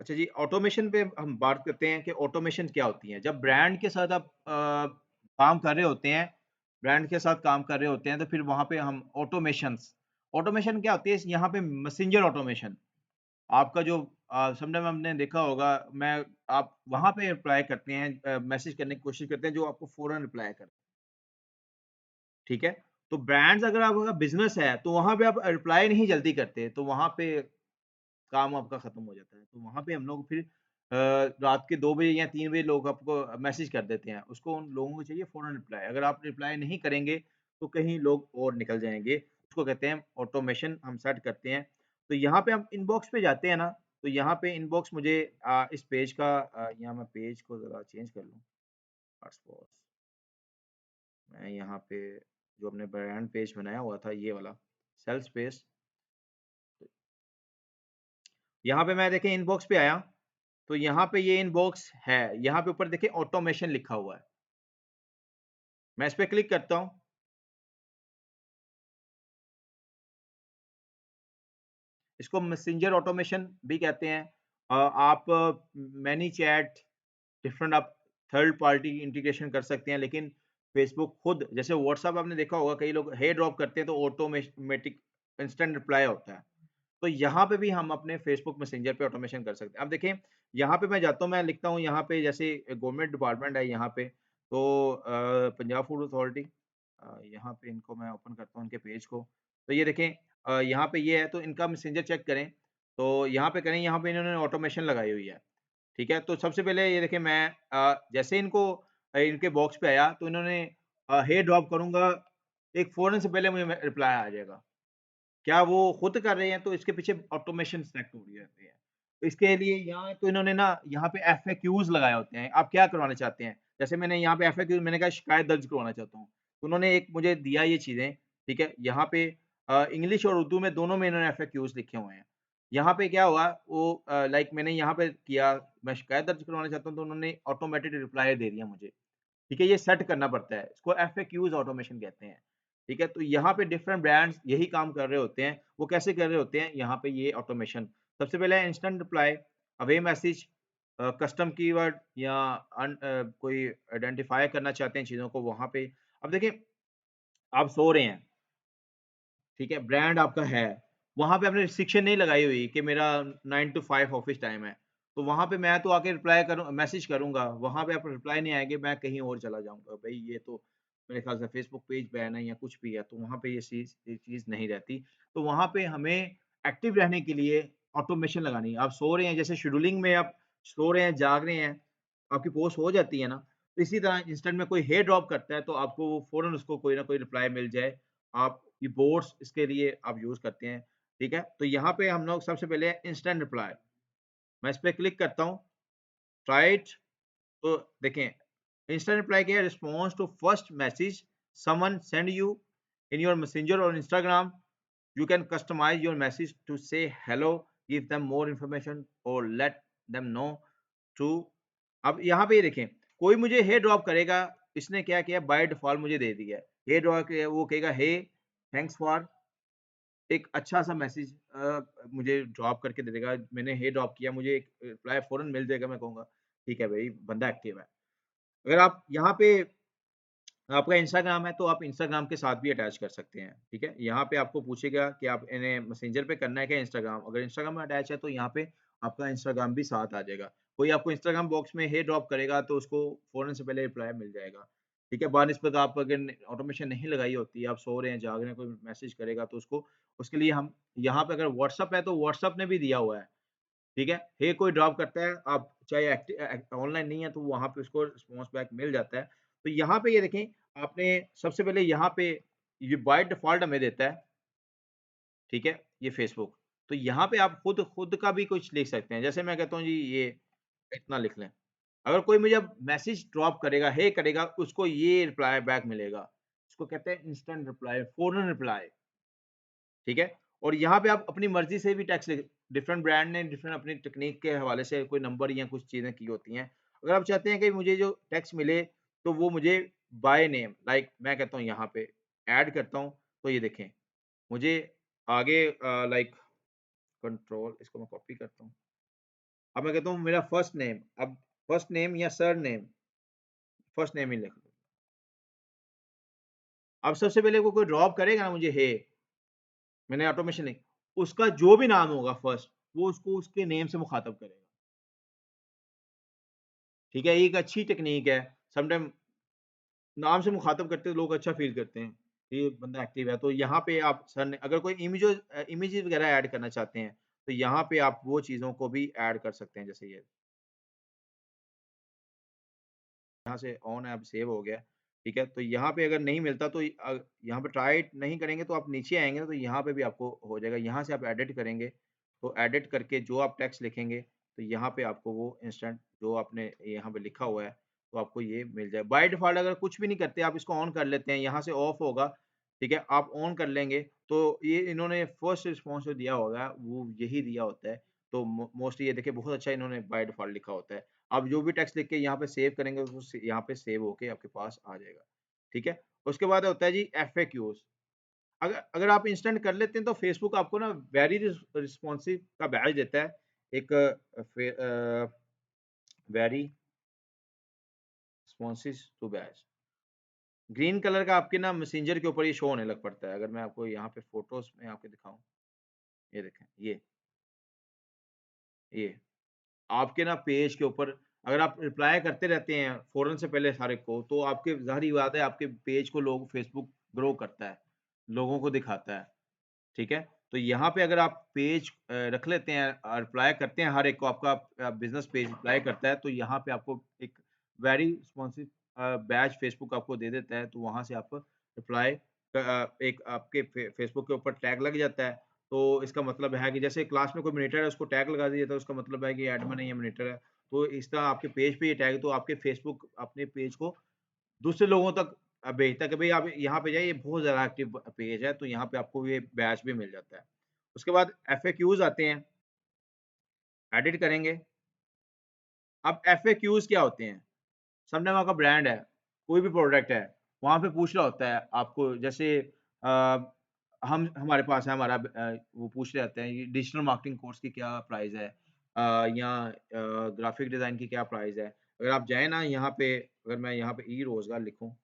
अच्छा जी, ऑटोमेशन पे हम बात करते हैं कि ऑटोमेशन क्या होती है? जब ब्रांड के साथ आप काम कर रहे होते हैं, ब्रांड के साथ काम कर रहे होते हैं, तो फिर वहाँ पे हम ऑटोमेशन क्या होती है? यहाँ पे मैसेंजर ऑटोमेशन। आपका जो समटाइम आपने देखा होगा, आप वहाँ पे रिप्लाई करते हैं, मैसेज करने की कोशिश करते हैं, जो आपको फ़ौरन रिप्लाई करे, ठीक है? तो ब्रांड्स अगर आपका बिज़नेस है, तो वहाँ पे आप रिप्लाई नहीं जल्दी करते, तो वहाँ पे काम आपका खत्म हो जाता है। तो वहाँ पे हम लोग फिर रात के 2 बजे या 3 बजे लोग आपको मैसेज कर देते हैं। उसको उन लोगों को चाहिए फ़ौरन रिप्लाई। अगर आप रिप्लाई नहीं करेंगे, तो कहीं लोग और निकल जाएँगे। उसको कहते हैं ऑटोमेशन हम सेट करते हैं। तो यहाँ पे हम इनबॉक्स पे जाते हैं ना, तो यहाँ पे इनबॉक्स मुझे इस पेज का यहाँ मैं पेज को ज़रा चेंज कर लूँ। हॉटस्पॉट मैं यहाँ पे जो अपने ब्रांड पेज बनाया हुआ था ये वाला, सेल्स पेज, यहाँ पे मैं देखिए इनबॉक्स पे आया, तो यहाँ पे ये इनबॉक्स है, यहाँ पे ऊपर देखिए ऑटोमेशन लिखा हुआ है। मैं इस पे क्लिक करता हूँ, इसको मैसेंजर ऑटोमेशन भी कहते हैं। आप मैनी चैट डिफरेंट आप थर्ड पार्टी इंटीग्रेशन कर सकते हैं, लेकिन फेसबुक खुद जैसे व्हाट्सएप आपने देखा होगा कई लोग हे ड्रॉप करते हैं तो ऑटोमेटिक इंस्टेंट रिप्लाई होता है। तो यहाँ पे भी हम अपने फेसबुक मैसेंजर पे ऑटोमेशन कर सकते हैं। अब देखें, यहाँ पे मैं जाता हूँ, मैं लिखता हूँ यहाँ पे जैसे गवर्नमेंट डिपार्टमेंट है यहाँ पे, तो पंजाब फूड अथॉरिटी यहाँ पे इनको मैं ओपन करता हूँ इनके पेज को। तो ये देखें यहाँ पे ये है तो इनका मैसेंजर चेक करें, तो यहाँ पे करें, यहाँ पे इन्होंने ऑटोमेशन लगाई हुई है। ठीक है? तो सबसे पहले ये देखिए मैं जैसे इनको इनके बॉक्स पे आया तो इन्होंने हे ड्रॉप करूँगा, एक फ़ौरन से पहले मुझे रिप्लाई आ जाएगा। क्या वो खुद कर रहे हैं तो इसके पीछे ऑटोमेशन सेट हो जाते हैं। तो इसके लिए यहाँ तो इन्होंने ना यहाँ पे एफएक्यूज़ लगाए होते हैं। आप क्या करवाना चाहते हैं? जैसे मैंने यहाँ पे एफएक्यू मैंने कहा शिकायत दर्ज करवाना चाहता हूँ। तो उन्होंने एक मुझे दिया ये चीज़ें, ठीक है? यहाँ पे इंग्लिश और उर्दू में दोनों में इन्होंने एफएक्यूज़ लिखे हुए हैं। यहाँ पे क्या हुआ वो लाइक मैंने यहाँ पे किया, मैं शिकायत दर्ज करवाना चाहता हूँ तो उन्होंने ऑटोमेटेड रिप्लाई दे दिया मुझे। ठीक है? ये सेट करना पड़ता है। इसको एफएक्यूज़ ऑटोमेशन कहते हैं। ठीक है? तो यहाँ पे डिफरेंट ब्रांड्स यही काम कर रहे होते हैं। वो कैसे कर रहे होते हैं? यहाँ पे ये ऑटोमेशन। सबसे पहले है instant reply, away message, custom keyword या कोई आइडेंटिफाई करना चाहते हैं चीज़ों को वहाँ पे। अब देखिए, आप सो रहे हैं, ठीक है? ब्रांड आपका है, वहाँ पे आपने रिस्ट्रिक्शन नहीं लगाई हुई कि मेरा 9 टू 5 ऑफ़िस टाइम है। तो वहाँ पे मैं तो आके रिप्लाई करूँ मैसेज करूँगा, वहाँ पे आप रिप्लाई नहीं आएँगे, मैं कहीं और चला जाऊँगा। भई ये तो मेरे ख़्याल से फेसबुक पेज बैन है या कुछ भी है, तो वहाँ पे ये चीज़ नहीं रहती। तो वहाँ पे हमें एक्टिव रहने के लिए ऑटोमेशन लगानी है। आप सो रहे हैं, जैसे शेड्यूलिंग में आप सो रहे हैं, जाग रहे हैं, आपकी पोस्ट हो जाती है ना, तो इसी तरह इंस्टेंट में कोई हेयर ड्रॉप करता है, तो आपको वो फ़ौरन उसको कोई ना कोई रिप्लाई मिल जाए। आप ये बोट्स इसके लिए आप यूज़ करते हैं, ठीक है? तो यहाँ पे हम लोग सबसे पहले इंस्टेंट रिप्लाई, मैं इस पे क्लिक करता हूँ, राइट? तो देखें, इंस्टेंट रिप्लाई क्या है? Response to first message someone send you in your messenger और Instagram, you can customise your message to say hello, give them more information और लेट देम नो टू। अब यहाँ पे ये देखें, कोई मुझे हे ड्रॉप करेगा, इसने क्या किया बाय डिफ़ॉल्ट मुझे दे दिया है। हे ड्रॉप किया वो कहेगा हे, थैंक्स फॉर एक अच्छा-सा मैसेज मुझे ड्रॉप करके दे देगा। मैंने हे ड्रॉप किया, मुझे एक रिप्लाई फ़ौरन मिल जाएगा, मैं कहूँगा, ठीक है भई, बंदा एक्टिव है। अगर आप यहाँ पे आपका इंस्टाग्राम है, तो आप इंस्टाग्राम के साथ भी अटैच कर सकते हैं, ठीक है? यहाँ पे आपको पूछेगा कि आप इन्हें मैसेंजर पे करना है क्या इंस्टाग्राम? अगर इंस्टाग्राम में अटैच है, तो यहाँ पे आपका इंस्टाग्राम भी साथ आ जाएगा। कोई आपको इंस्टाग्राम बॉक्स में हे ड्रॉप करेगा, तो उसको फ़ौरन से पहले रिप्लाई मिल जाएगा, ठीक है? बानिस्बत आप अगर ऑटोमेशन नहीं लगाई होती, आप सो रहे हैं, जाग रहे हैं, कोई मैसेज करेगा, तो उसको उसके लिए हम यहाँ पे अगर व्हाट्सएप है, तो व्हाट्सएप ने भी दिया हुआ है, ठीक है? हे कोई ड्रॉप करता है, आप चाहे ऑनलाइन नहीं है तो वहाँ पे उसको रिस्पॉन्स बैक मिल जाता है। तो यहाँ पे ये देखें, आपने सबसे पहले यहाँ पे ये बाय डिफ़ॉल्ट हमें देता है, ठीक है? ये फ़ेसबुक। तो यहाँ पे आप खुद खुद का भी कुछ लिख सकते हैं। जैसे मैं कहता हूँ जी ये इतना लिख लें। अगर कोई मुझे अब मैसेज ड्रॉप करेगा, हे करेगा, उसको ये रिप्लाई बैक मिलेगा। इसको कहते हैं इंस्टेंट रिप्लाई, फ़ौरन रिप्लाई। ठीक है? और यहाँ पे आप अपनी मर्ज़ी से भी टेक्स्ट लिख डिफरेंट ब्रांड ने डिफरेंट अपनी टेक्नीक के हवाले से कोई नंबर या कुछ चीज़ें की होती हैं। अगर आप चाहते हैं कि मुझे जो टेक्स्ट मिले, तो वो मुझे बाय नेम लाइक मैं कहता हूँ यहाँ पे ऐड करता हूँ, तो ये देखें, मुझे आगे लाइक कंट्रोल इसको मैं कॉपी करता हूँ। अब मैं कहता हूँ मेरा फर्स्ट नेम, अब फर्स्ट नेम या सर नेम, फर्स्ट नेम ही लिख दो। अब सबसे पहले वो कोई ड्रॉप करेगा ना मुझे हे, मैंने ऑटोमेशन नहीं, उसका जो भी नाम होगा फर्स्ट, वो उसको उसके नेम से मुखातब करेगा। ठीक है, ये एक अच्छी टेक्नीक है। समटाइम नाम से मुखातब करते हैं लोग अच्छा फ़ील करते हैं, ये बंदा एक्टिव है। तो यहाँ पे आप सर ने अगर कोई इमेजेस वगैरह ऐड करना चाहते हैं, तो यहाँ पे आप वो चीज़ों को भी ऐड कर सकते हैं, जैसे ये। यहाँ से ऑन है, अब सेव हो गया, ठीक है? तो यहाँ पे अगर नहीं मिलता तो यहाँ पे ट्राई इट नहीं करेंगे तो आप नीचे आएँगे ना, तो यहाँ पे भी आपको हो जाएगा। यहाँ से आप एडिट करेंगे, तो एडिट करके जो आप टेक्स्ट लिखेंगे, तो यहाँ पे आपको वो इंस्टेंट जो आपने यहाँ पे लिखा हुआ है, तो आपको ये मिल जाए। बाय डिफ़ॉल्ट अगर कुछ भी नहीं करते, आप इसको ऑन कर लेते हैं, यहाँ से ऑफ होगा, ठीक है? आप ऑन कर लेंगे, तो ये इन्होंने फर्स्ट रिस्पॉन्स जो दिया होगा, वो यही दिया होता है। तो मोस्टली ये देखिए बहुत अच्छा इन्होंने बाय डिफ़ॉल्ट लिखा होता है। आप जो भी टेक्स्ट लिख के यहाँ पे सेव करेंगे वो यहाँ पे सेव होके आपके पास आ जाएगा, ठीक है? उसके बाद होता है जी एफएक्यूज़। अगर अगर आप इंस्टेंट कर लेते हैं तो फेसबुक आपको ना वेरी रिस्पॉन्सिव का बैज देता है। एक very responsive to badge. Green colour का आपके ना मैसेंजर के ऊपर ये शो होने लग पड़ता है। अगर मैं आपको यहाँ पे फ़ोटोज़ में आपको दिखाऊँ, ये देखें, ये। आपके ना पेज के ऊपर अगर आप रिप्लाई करते रहते हैं फ़ौरन से पहले हर एक को, तो आपके ज़ाहिर-सी बात है आपके पेज को लोग फेसबुक ग्रो करता है, लोगों को दिखाता है, ठीक है? तो यहाँ पे अगर आप पेज रख लेते हैं रिप्लाई करते हैं हर एक को आपका बिज़नेस पेज रिप्लाई करता है, तो यहाँ पे आपको एक वेरी रिस्पॉन्सिव बैज फेसबुक आपको दे देता है, तो वहाँ से आप रिप्लाई एक आपके फेसबुक के ऊपर टैग लग जाता है। तो इसका मतलब है कि जैसे क्लास में कोई मॉनिटर है उसको टैग लगा दिया तो उसका मतलब है कि एडमिन है या मॉनिटर है। तो इस तरह आपके पेज पे ये टैग तो आपके फेसबुक अपने पेज को दूसरे लोगों तक भेजता है कि भई आप यहाँ पे जाइए, ये बहुत ज़्यादा एक्टिव पेज है, तो यहाँ पे आपको ये बैच भी मिल जाता है। उसके बाद एफएक्यूज़ आते हैं, एडिट करेंगे। अब एफएक्यूज़ क्या होते हैं? समटाइम आपका ब्रांड है, कोई भी प्रोडक्ट है, वहाँ पे पूछ रहा होता है आपको जैसे अ, हम हमारे पास है वो पूछ रहे होते हैं ये डिजिटल मार्केटिंग कोर्स की क्या प्राइस है? या ग्राफिक डिज़ाइन की क्या प्राइस है? अगर आप जाएँ ना यहाँ पे अगर मैं यहाँ पे ई-रोज़गार लिखूँ,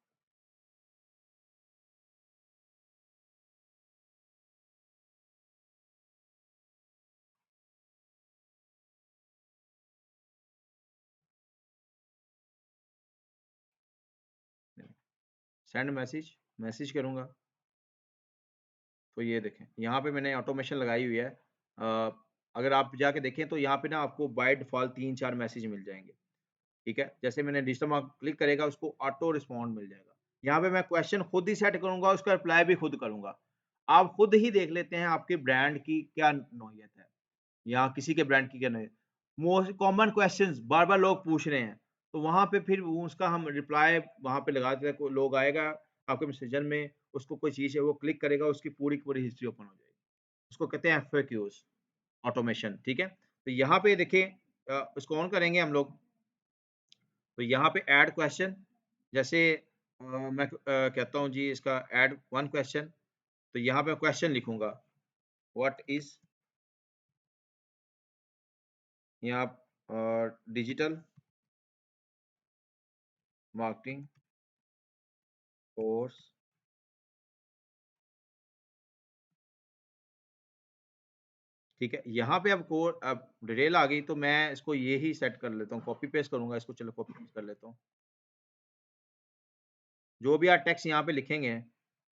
सेंड मैसेज, मैसेज करूँगा, तो ये देखें, यहाँ पे मैंने ऑटोमेशन लगाई हुई है। अगर आप जाके देखें तो यहाँ पे ना आपको बाय डिफ़ॉल्ट 3-4 मैसेज मिल जाएँगे। ठीक है? जैसे मैंने डिजिटल मार्क क्लिक करेगा उसको ऑटो रिस्पॉन्ड मिल जाएगा। यहाँ पे मैं क्वेश्चन खुद ही सेट करूँगा, उसका रिप्लाई भी खुद करूँगा। आप खुद ही देख लेते हैं आपके ब्रांड की क्या नौइयत है, या किसी के ब्रांड की क्या नौइयत। मोस्ट कॉमन क्वेश्चंस बार-बार लोग पूछ रहे हैं, तो वहाँ पे फिर वो उसका हम रिप्लाई वहाँ पे लगा देते हैं, कोई लोग आएगा आपके मैसेंजर में, उसको कोई चीज़ है वो क्लिक करेगा, उसकी पूरी की पूरी हिस्ट्री ओपन हो जाएगी। उसको कहते हैं एफएक्यूज़ ऑटोमेशन, ठीक है? तो यहाँ पे देखिए इसको ऑन करेंगे हम लोग, तो यहाँ पे ऐड क्वेश्चन जैसे मैं कहता हूँ जी इसका ऐड वन क्वेश्चन, तो यहाँ पे क्वेश्चन लिखूंगा व्हाट इज यहाँ डिजिटल मार्केटिंग कोर्स, ठीक है? यहाँ पे अब डिटेल आ गई तो मैं इसको ये ही सेट कर लेता हूँ, कॉपी पेस्ट करूंगा इसको, चलो कॉपी पेस्ट कर लेता हूँ। जो भी आप टेक्स्ट यहाँ पे लिखेंगे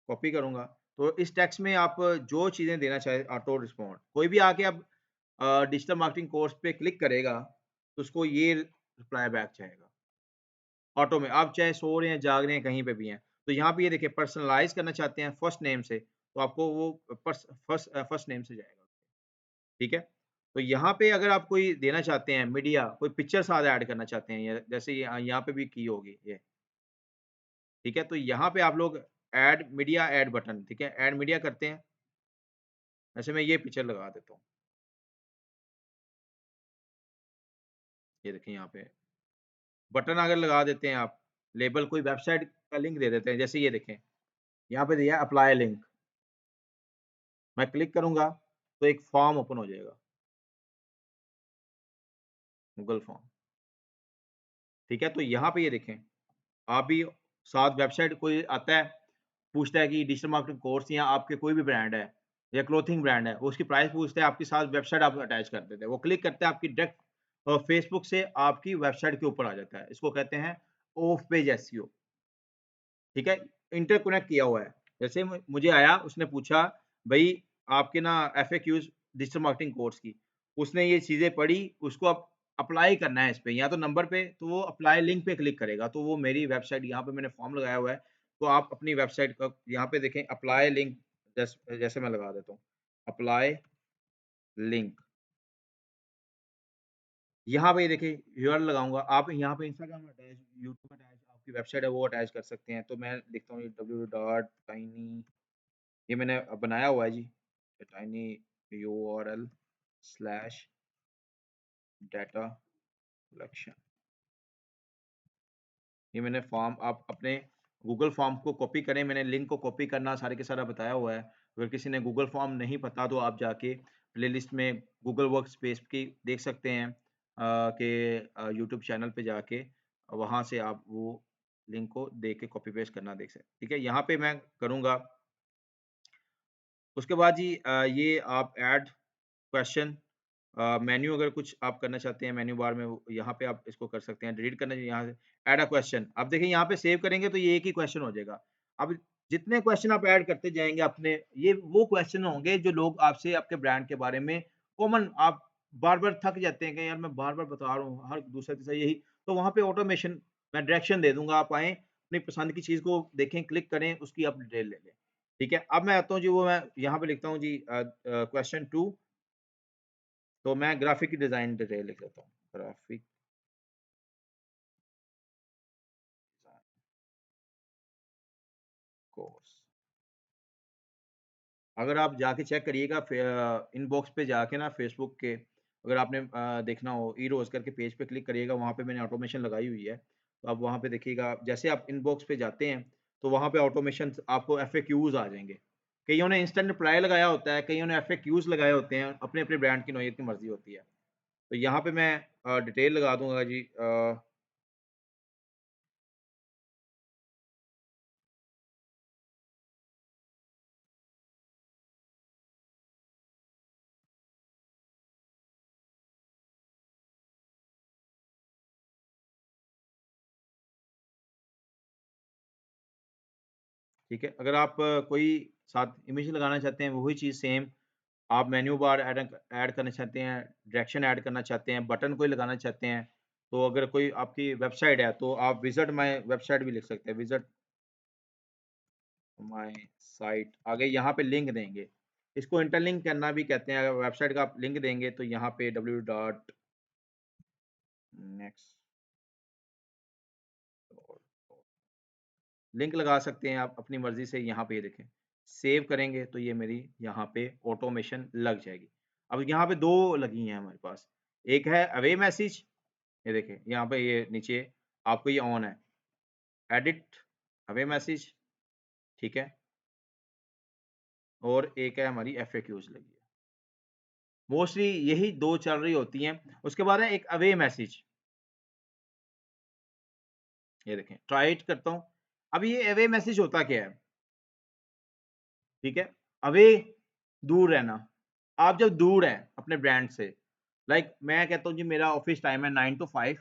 कॉपी करूंगा, तो इस टेक्स्ट में आप जो चीज़ें देना चाहे ऑटो रिस्पॉन्ड, कोई भी आके अब डिजिटल मार्केटिंग कोर्स पे क्लिक करेगा, तो उसको ये रिप्लाई बैक जाएगा। ऑटो में, आप चाहे सो रहे हैं, जाग रहे हैं, कहीं पे भी हैं। तो यहाँ पे ये देखिए पर्सनलाइज़ करना चाहते हैं फर्स्ट नेम से, तो आपको वो फर्स्ट नेम से जाएगा, ठीक है? तो यहाँ पे अगर आप कोई देना चाहते हैं मीडिया, कोई पिक्चर साथ ऐड करना चाहते हैं या जैसे यहाँ पे भी की होगी ये, ठीक है? तो यहाँ पे आप लोग ऐड मीडिया ऐड बटन, ठीक है? ऐड मीडिया करते हैं, वैसे मैं ये पिक्चर लगा देता हूँ। ये देखिए यहाँ पे बटन अगर लगा देते हैं आप, लेबल कोई वेबसाइट का लिंक दे देते हैं, जैसे ये देखें, यहाँ पे दिया है अप्लाई लिंक, मैं क्लिक करूँगा, तो एक फॉर्म ओपन हो जाएगा। गूगल फॉर्म, ठीक है। तो यहाँ पे ये देखें, आप भी साथ वेबसाइट कोई आता है, पूछता है कि डिजिटल मार्केटिंग कोर्स या आपके कोई भी ब्रांड है या क्लोथिंग ब्रांड है, वो उसकी प्राइस पूछता है, आपके साथ वेबसाइट आप अटैच कर देते हैं। वो क्लिक करता है आपकी डायरेक्ट फेसबुक से आपकी वेबसाइट के ऊपर आ जाता है। इसको कहते हैं ऑफ पेज एसईओ, ठीक है? इंटरकनेक्ट किया हुआ है। जैसे मुझे आया, उसने पूछा भई आपके ना एफएक्यूज़ डिजिटल मार्केटिंग कोर्स की। उसने ये चीज़ें पढ़ी, उसको अब अप्लाई करना है इस पे, या तो नंबर पे, तो वो अप्लाई लिंक पे क्लिक करेगा, तो वो मेरी वेबसाइट, यहाँ पे मैंने फॉर्म लगाया हुआ है, तो आप अपनी वेबसाइट का यहाँ पे देखें अप्लाई लिंक, जैसे मैं लगा देता हूँ, अप्लाई लिंक। यहाँ पे देखिए यूआरएल लगाऊँगा, आप यहाँ पे इंस्टाग्राम अटैच, यूट्यूब अटैच, आपकी वेबसाइट है वो अटैच कर सकते हैं। तो मैं लिखता हूँ www.tiny, ये मैंने बनाया हुआ है जी, tiny URL slash data collection. ये मैंने फॉर्म, आप अपने गूगल फॉर्म को कॉपी करें, मैंने लिंक को कॉपी करना सारे के सारा बताया हुआ है। अगर किसी ने गूगल फॉर्म नहीं पता तो आप जाके प्लेलिस्ट में गूगल वर्कस्पेस की देख सकते हैं, कि यूट्यूब चैनल पे जाके वहाँ से आप वो लिंक को देख के कॉपी पेस्ट करना देख सकते, ठीक है? यहाँ पे मैं करूँगा। उसके बाद जी ये आप ऐड क्वेश्चन, मेन्यू, अगर कुछ आप करना चाहते हैं मेन्यू बार में, यहाँ पे आप इसको कर सकते हैं, डिलीट करना चाहिए यहाँ से, ऐड अ क्वेश्चन। अब देखिए यहाँ पे सेव करेंगे तो ये एक ही क्वेश्चन हो जाएगा। अब जितने क्वेश्चन आप ऐड करते जाएँगे अपने, ये वो क्वेश्चन होंगे जो लोग आपसे आपके ब्रांड के बारे में कॉमन, आप बार-बार थक जाते हैं कि यार मैं बार-बार बता रहा हूँ, हर दूसरा-तीसरा यही, तो वहाँ पे ऑटोमेशन मैं डायरेक्शन दे दूँगा, आप आएँ, अपनी पसंद की चीज़ को देखें, क्लिक करें, उसकी आप डिटेल ले लें। ठीक है? अब मैं आता हूँ जी, वो मैं यहाँ पे लिखता हूँ जी क्वेश्चन 2, तो मैं ग्राफिक डिज़ाइन डिटेल लिख देता हूँ। Graphic design course. अगर आप जाके चेक करिएगा इनबॉक्स पे जाके ना फ़ेसबुक के, अगर आपने देखना हो ई-रोज़ करके पेज पे क्लिक करिएगा, वहाँ पे मैंने ऑटोमेशन लगाई हुई है। तो आप वहाँ पे देखिएगा, जैसे आप इनबॉक्स पे जाते हैं, तो वहाँ पे ऑटोमेशंस आपको एफएक्यूज़ आ जाएँगे। कइयों ने इंस्टेंट रिप्लाई लगाया होता है, कइयों ने एफएक्यूज़ लगाए होते हैं, अपने-अपने ब्रांड की नौइयत की मर्ज़ी होती है। तो यहाँ पे मैं डिटेल लगा दूँगा जी, ठीक है? अगर आप कोई साथ इमेज लगाना चाहते हैं, वही चीज़ सेम आप मेन्यू बार ऐड करना चाहते हैं, डायरेक्शन ऐड करना चाहते हैं, बटन कोई लगाना चाहते हैं, तो अगर कोई आपकी वेबसाइट है, तो आप विज़िट माय वेबसाइट भी लिख सकते हैं, विज़िट माय साइट, आगे यहाँ पे लिंक देंगे। इसको इंटरलिंक करना भी कहते हैं, अगर वेबसाइट का आप लिंक देंगे, तो यहाँ पे www.next लिंक लगा सकते हैं आप अपनी मर्ज़ी से, यहाँ पे ये देखें। सेव करेंगे तो ये मेरी यहाँ पे ऑटोमेशन लग जाएगी। अब यहाँ पे 2 लगी हैं हमारे पास। एक है अवे मैसेज, ये देखिए यहाँ पे ये नीचे आपको ये ऑन है। एडिट अवे मैसेज, ठीक है? और एक है हमारी एफएक्यूज़ लगी है। मोस्टली यही 2 चल रही होती हैं। उसके बाद है एक अवे मैसेज, ये देखें, ट्राई इट करता हूँ। अब ये अवे मैसेज होता क्या है? ठीक है? अवे दूर रहना। आप जब दूर हैं अपने ब्रांड से, लाइक मैं कहता हूँ जी मेरा ऑफ़िस टाइम है 9 टू 5,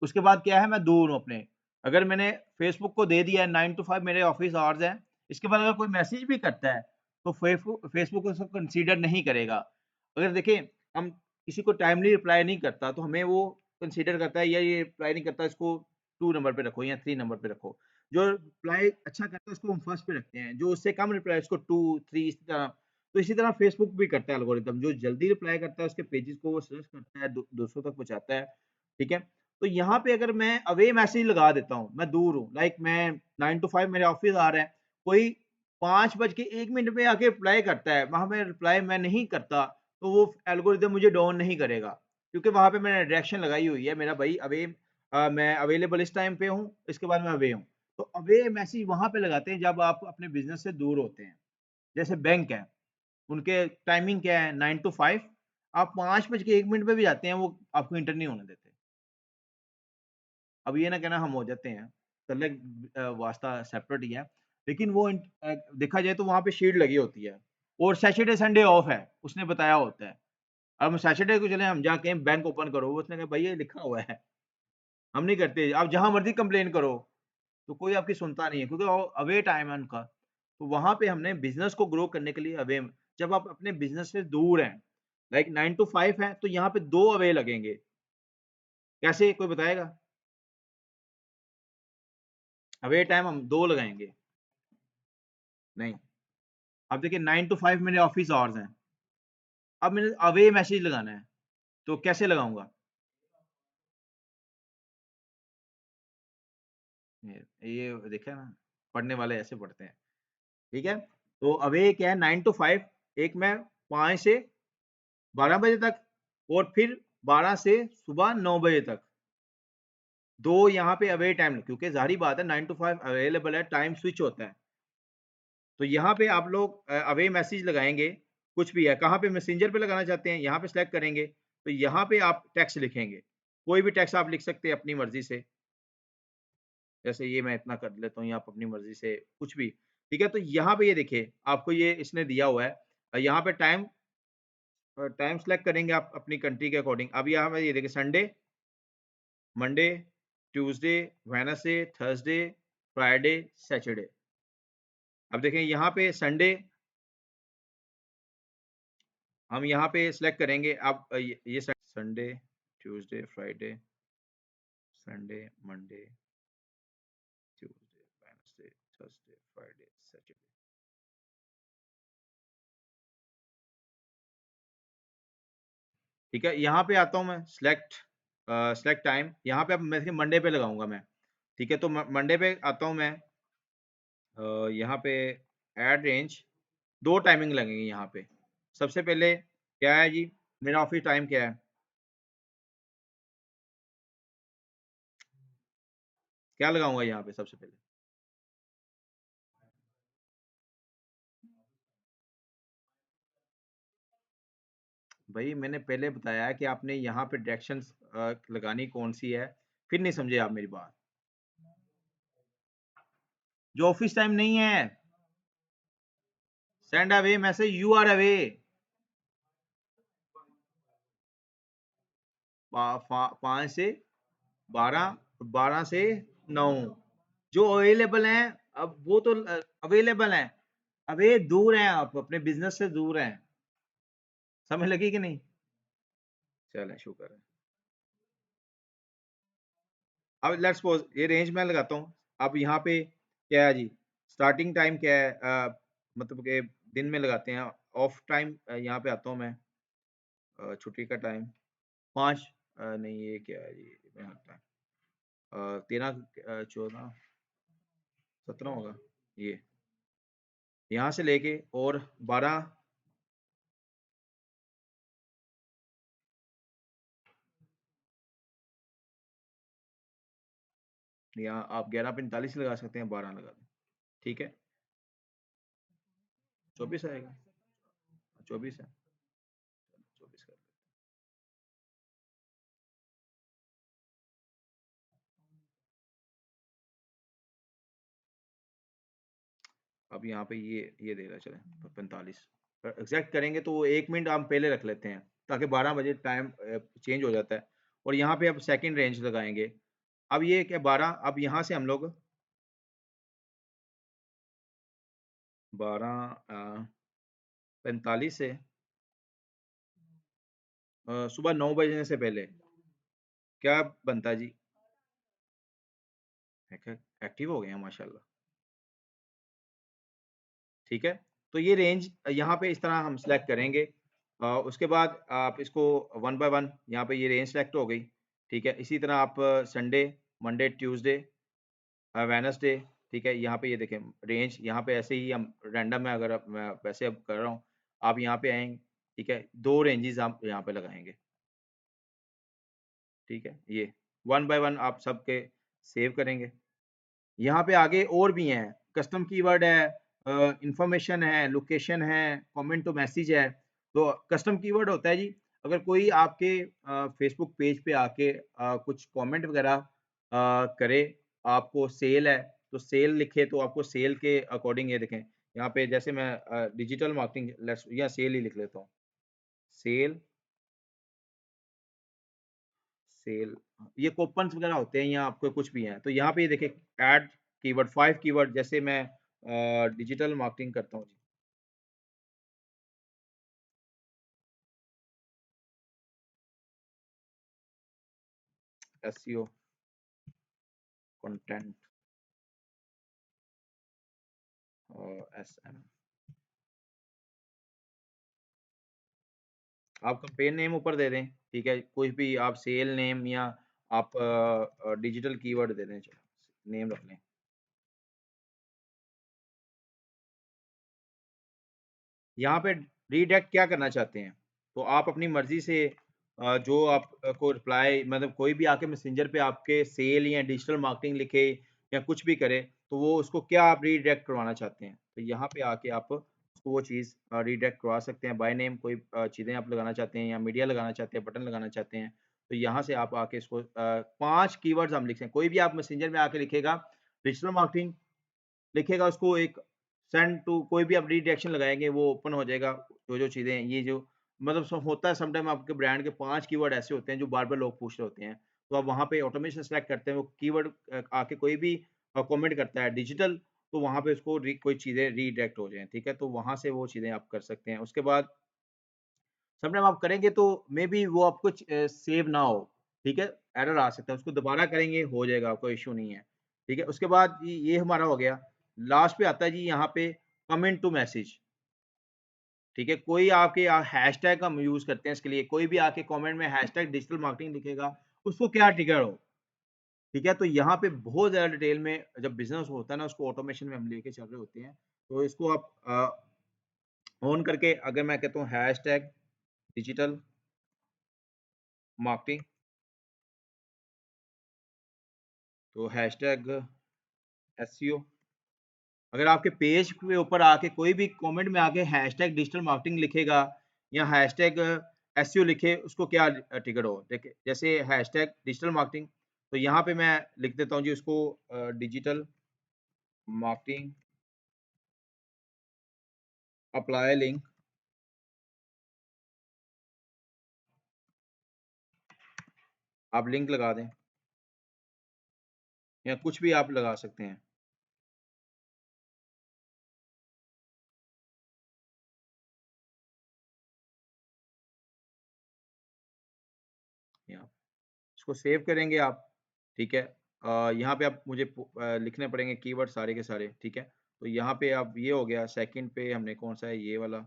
उसके बाद क्या है मैं दूर हूँ अपने। अगर मैंने फ़ेसबुक को दे दिया है 9 टू 5 मेरे ऑफ़िस आवर्स हैं, इसके बाद अगर कोई मैसेज भी करता है, तो फ़ेसबुक उसको कंसीडर नहीं करेगा। अगर देखें हम किसी को टाइमली रिप्लाई नहीं करता, तो हमें वो कंसीडर करता है, या ये रिप्लाई नहीं करता, इसको 2 नंबर पे रखो या 3 नंबर पे रखो। जो रिप्लाई अच्छा करता है उसको हम फर्स्ट पे रखते हैं, जो उससे कम रिप्लाई उसको 2, 3 इसी तरह। तो इसी तरह फ़ेसबुक भी करता है एल्गोरिदम, जो जल्दी रिप्लाई करता है उसके पेजेज़ को वो सर्च करता है, दूसरों तक पहुँचाता है, ठीक है? तो यहाँ पे अगर मैं अवे मैसेज लगा देता हूँ, मैं दूर हूँ, लाइक मैं 9 टू 5 मेरे ऑफ़िस आ रहा है, कोई 5 बज के 1 मिनट पे आके रिप्लाई करता है, वहाँ पे रिप्लाई मैं नहीं करता, तो वो एल्गोरिदम मुझे डाउन नहीं करेगा, क्योंकि वहाँ पे मैंने डायरेक्शन लगाई हुई है, मेरा भाई अवे मैं अवेलेबल इस टाइम पे हूँ, इसके बाद मैं अवे हूँ। तो अवे मैसेज वहाँ पे लगाते हैं जब आप अपने बिज़नेस से दूर होते हैं। जैसे बैंक है, उनके टाइमिंग क्या है 9 टू 5, आप 5:01 पे भी जाते हैं, वो आपको एंटर नहीं होने देते। अब ये ना कहना हम हो जाते हैं, तलक वास्ता सेपरेट ही है, लेकिन वो देखा जाए तो वहाँ पे शील्ड लगी होती है और सैटरडे संडे ऑफ है, उसने बताया होता है। अब हम सैटरडे को चले हम जाके बैंक ओपन करो, उसने कहा भाई ये लिखा हुआ है, हम नहीं करते, आप जहाँ मर्ज़ी कंप्लेन करो, तो कोई आपकी सुनता नहीं है क्योंकि अवे टाइम है उनका। तो वहाँ पे हमने बिज़नेस को ग्रो करने के लिए अवे, जब आप अपने बिज़नेस से दूर हैं, लाइक 9 टू 5 है, तो यहाँ पे 2 अवे लगेंगे। कैसे, कोई बताएगा? अवे टाइम हम 2 लगाएँगे। नहीं, अब देखिए 9 टू 5 मेरे ऑफ़िस आवर्स हैं। अब मैंने अवे मैसेज लगाना है, तो कैसे लगाऊँगा? ये देखा ना, पढ़ने वाले ऐसे पढ़ते हैं, ठीक है? तो अवे क्या है 9 टू 5, एक में 5 से 12 बजे तक और फिर 12 से सुबह 9 बजे तक। 2 यहाँ पे अवे टाइम, क्योंकि ज़ाहिर-सी बात है 9 टू 5 अवेलेबल है, टाइम स्विच होता है। तो यहाँ पे आप लोग अवे मैसेज लगाएँगे, कुछ भी है, कहाँ पे मैसेंजर पे लगाना चाहते हैं, यहाँ पे सिलेक्ट करेंगे, तो यहाँ पे आप टेक्स्ट लिखेंगे। कोई भी टेक्स्ट आप लिख सकते हैं अपनी मर्ज़ी से। जैसे ये मैं इतना कर लेता हूँ, ये आप अपनी मर्ज़ी से कुछ भी, ठीक है? तो यहाँ पे ये देखिए, आपको ये इसने दिया हुआ है यहाँ पे टाइम सेलेक्ट करेंगे आप अपनी कंट्री के अकॉर्डिंग। अब यहाँ पे ये देखिए Sunday, Monday, Tuesday, Wednesday, Thursday, Friday, Saturday. अब देखें यहाँ पे संडे, हम यहाँ पे सेलेक्ट करेंगे। अब ये Sunday, Tuesday, Friday, Sunday, Monday, Tuesday, Wednesday, Thursday, Friday, Saturday. ठीक है, यहाँ पे आता हूँ मैं सेलेक्ट टाइम, यहाँ पे अब मैं देखिए मंडे पे लगाऊंगा मैं, ठीक है? तो मंडे पे आता हूँ मैं, यहाँ पे ऐड रेंज, 2 टाइमिंग लगेंगी यहाँ पे। सबसे पहले क्या है जी, मेरा ऑफिस टाइम क्या है? क्या लगाऊंगा यहाँ पे सबसे पहले? भाई मैंने पहले बताया कि आपने यहाँ पे डायरेक्शंस लगानी कौन सी है, फिर नहीं समझे आप मेरी बात। जो ऑफिस टाइम नहीं है, send away message, you are away. 5 से 12, 12 से 9, जो अवेलेबल हैं, अब वो तो अवेलेबल हैं। अवे दूर हैं, आप अपने बिजनेस से दूर हैं। समझ लगी कि नहीं? चलें, शुक्र है। अब लेट्स सपोज ये रेंज मैं लगाता हूँ। अब यहाँ पे क्या है जी, स्टार्टिंग टाइम क्या है, मतलब कि दिन में लगाते हैं। ऑफ टाइम यहाँ पे आता हूँ मैं, छुट्टी का टाइम 5, नहीं ये क्या है जी, मैं हटता है 13, 14, 17 होगा ये, यहाँ से लेके और 12, यहाँ आप 11:45 लगा सकते हैं, 12 लगा दें, ठीक है? 24 आएगा, 24 है, 24 कर। अब यहाँ पे ये दे रहा है, चलें 45 एग्जैक्ट करेंगे तो 1 मिनट हम पहले रख लेते हैं, ताकि 12 बजे टाइम चेंज हो जाता है। और यहाँ पे अब सेकंड रेंज लगाएंगे। अब ये क्या 12, अब यहाँ से हम लोग 12:45 से सुबह 9 बजने से पहले क्या बनता है जी? एक्टिव हो गए हैं माशाल्लाह, ठीक है? तो ये रेंज यहाँ पे इस तरह हम सेलेक्ट करेंगे। उसके बाद आप इसको वन बाय वन, यहाँ पे ये रेंज सेलेक्ट हो गई, ठीक है? इसी तरह आप संडे, मंडे, ट्यूसडे, वेडनेसडे, ठीक है? यहाँ पे ये देखें रेंज, यहाँ पे ऐसे ही हम रैंडम है, अगर मैं वैसे अब कर रहा हूँ, आप यहाँ पे आएँगे, ठीक है? 2 रेंजेस आप यहाँ पे लगाएँगे, ठीक है? ये वन बाय वन आप सबके सेव करेंगे। यहाँ पे आगे और भी हैं, कस्टम कीवर्ड है, इन्फॉर्मेशन है, लोकेशन है, कमेंट टू मैसेज है। तो कस्टम कीवर्ड होता है जी, अगर कोई आपके फेसबुक पेज पे आके कुछ कमेंट वगैरह करे, आपको सेल है, तो सेल लिखे तो आपको सेल के अकॉर्डिंग ये देखें, यहाँ पे जैसे मैं डिजिटल मार्केटिंग लेट्स या सेल ही लिख लेता हूँ। सेल, सेल ये कूपन्स वगैरह होते हैं या आपको कुछ भी है, तो यहाँ पे ये देखिए ऐड कीवर्ड 5 कीवर्ड जैसे मैं डिजिटल मार्केटिंग करता हूँ जी, एसईओ, कंटेंट एसएम। आप कैंपेन नेम ऊपर दे दें, ठीक है? कोई भी आप सेल नेम या आप डिजिटल कीवर्ड दे दें, चलो नेम रख लें। यहाँ पे रीडायरेक्ट क्या करना चाहते हैं? तो आप अपनी मर्ज़ी से जो आप को रिप्लाई मतलब कोई भी आके मैसेंजर पे आपके सेल या डिजिटल मार्केटिंग लिखे या कुछ भी करे, तो वो उसको क्या आप रीडायरेक्ट करवाना चाहते हैं? तो यहाँ पे आके आप उसको वो चीज़ रीडायरेक्ट करवा सकते हैं। बाय नेम कोई चीज़ें आप लगाना चाहते हैं या मीडिया लगाना चाहते हैं, बटन लगाना चाहते हैं, तो यहाँ से आप आके इसको 5 कीवर्ड्स हम लिख सकते हैं। कोई भी आप मैसेंजर में आके लिखेगा, डिजिटल मार्केटिंग लिखेगा उसको एक सेंड टू कोई भी आप रीडायरेक्शन लगाएँगे वो ओपन हो जाएगा, जो-जो चीज़ें हैं ये जो मतलब होता है समटाइम आपके ब्रांड के 5 कीवर्ड ऐसे होते हैं जो बार-बार लोग पूछ रहे होते हैं। तो आप वहाँ पे ऑटोमेशन सेलेक्ट करते हैं, वो कीवर्ड आके कोई भी कमेंट करता है डिजिटल तो वहाँ पे उसको कोई चीज़ें रीडायरेक्ट हो जाएँ, ठीक है? तो वहाँ से वो चीज़ें आप कर सकते हैं। उसके बाद समटाइम आप करेंगे तो मेबी वो आपको सेव ना हो, ठीक है? एरर आ सकता है, उसको दोबारा करेंगे हो जाएगा, कोई इश्यू नहीं है, ठीक है? उसके बाद ये हमारा हो गया, लास्ट पे आता है जी यहाँ पे कमेंट टू मैसेज, ठीक है? कोई आपके हैशटैग हम यूज़ करते हैं इसके लिए, कोई भी आके कमेंट में हैशटैग डिजिटल मार्केटिंग लिखेगा, उसको क्या ट्रिगर हो, ठीक है? तो यहाँ पे बहुत ज़्यादा डिटेल में जब बिज़नेस होता है ना, उसको ऑटोमेशन में हम लेके चल रहे होते हैं, तो इसको आप ऑन करके अगर मैं कहता हूँ हैशटैग डिजिटल मार्केटिंग तो हैशटैग एसईओ अगर आपके पेज के ऊपर आके कोई भी कमेंट में आके हैशटैग डिजिटल मार्केटिंग लिखेगा या हैशटैग एसईओ लिखे उसको क्या ट्रिगर हो देखिए जैसे हैशटैग डिजिटल मार्केटिंग तो यहाँ पे मैं लिख देता हूँ जी उसको डिजिटल मार्केटिंग अप्लाई लिंक आप लिंक लगा दें या कुछ भी आप लगा सकते हैं यहाँ इसको सेव करेंगे आप ठीक है यहाँ पे आप मुझे लिखने पड़ेंगे कीवर्ड सारे के सारे ठीक है तो यहाँ पे आप ये हो गया सेकंड पे हमने कौन सा है ये वाला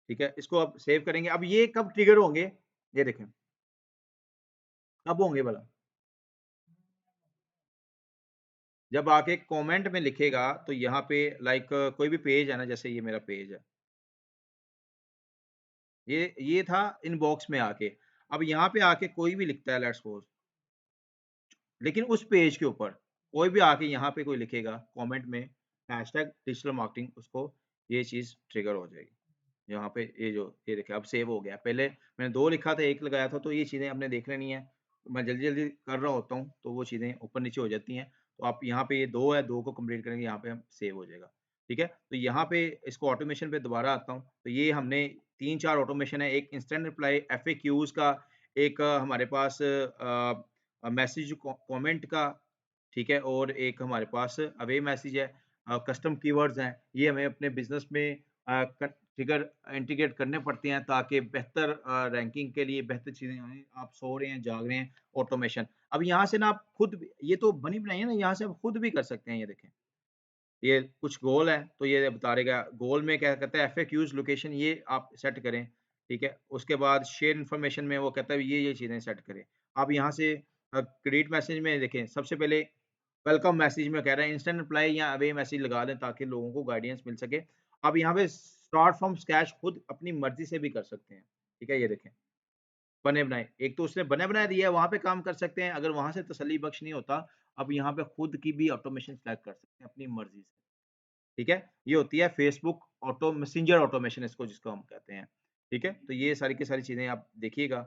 ठीक है इसको आप सेव करेंगे अब ये कब ट्रिगर होंगे ये देखें कब होंगे भला जब आके कमेंट में लिखेगा तो यहाँ पे लाइक कोई भी पेज है ना जैसे ये मेरा पेज है ये था इनबॉक्स में आके अब यहाँ पे आके कोई भी लिखता है लेट्स सपोज लेकिन उस पेज के ऊपर कोई भी आके यहाँ पे कोई लिखेगा कमेंट में हैशटैग डिजिटल मार्केटिंग उसको ये चीज़ ट्रिगर हो जाएगी यहाँ पे ये देखिए अब सेव हो गया पहले मैंने 2 लिखा था 1 लगाया था तो ये चीज़ें आपने देख लेनी है मैं जल्दी-जल्दी कर रहा होता हूँ तो वो चीज़ें ऊपर-नीचे हो जाती हैं तो आप यहाँ पे ये 2 है 2 को कंप्लीट करेंगे यहाँ पे हम सेव हो जाएगा ठीक है तो यहाँ पे इसको ऑटोमेशन पे दोबारा आता हूँ तो ये हमने 3-4 ऑटोमेशन है एक इंस्टेंट रिप्लाई एफएक्यूज का एक हमारे पास मैसेज कमेंट का ठीक है और एक हमारे पास अवे मैसेज है कस्टम कीवर्ड्स हैं ये हमें अपने बिजनेस में फिगर इंटीग्रेट करने पड़ते हैं ताकि बेहतर रैंकिंग के लिए बेहतर चीज़ें आएँ। आप सो रहे हैं, जाग रहे हैं, ऑटोमेशन। अब यहाँ से ना आप खुद भी ये तो बनी बनाई है ना, यहाँ से आप खुद भी कर सकते हैं ये देखें। ये कुछ गोल है, तो ये बता रहेगा गोल में क्या कहता है एफएक्यूज़ लोकेशन ये आप सेट करें, ठीक है? उसके बाद शेयर इन्फॉर्मेशन में वो कहता है ये चीज़ें सेट करें। आप यहाँ से क्रेडिट मैसेज में देखें सबसे पहले वेलकम मैसेज में कह रहा है इंस्टेंट रिप्लाई या अवे मैसेज लगा दें ताकि लोगों को गाइडेंस मिल सके। आप यहाँ पे स्टार्ट फ्रॉम स्क्रैच खुद अपनी मर्ज़ी से भी कर सकते हैं, ठीक है? ये देखें, बने-बनाए। एक तो उसने बना-बनाया दिया है, वहाँ पे काम कर सकते हैं, अगर वहाँ से तसल्ली बख्श नहीं होता, अब यहाँ पे खुद की भी ऑटोमेशन सेलेक्ट कर सकते हैं अपनी मर्ज़ी से। ठीक है? ये होती है फेसबुक मैसेंजर ऑटोमेशन इसको जिसको हम कहते हैं, ठीक है? तो ये सारी की सारी चीज़ें आप देखिएगा।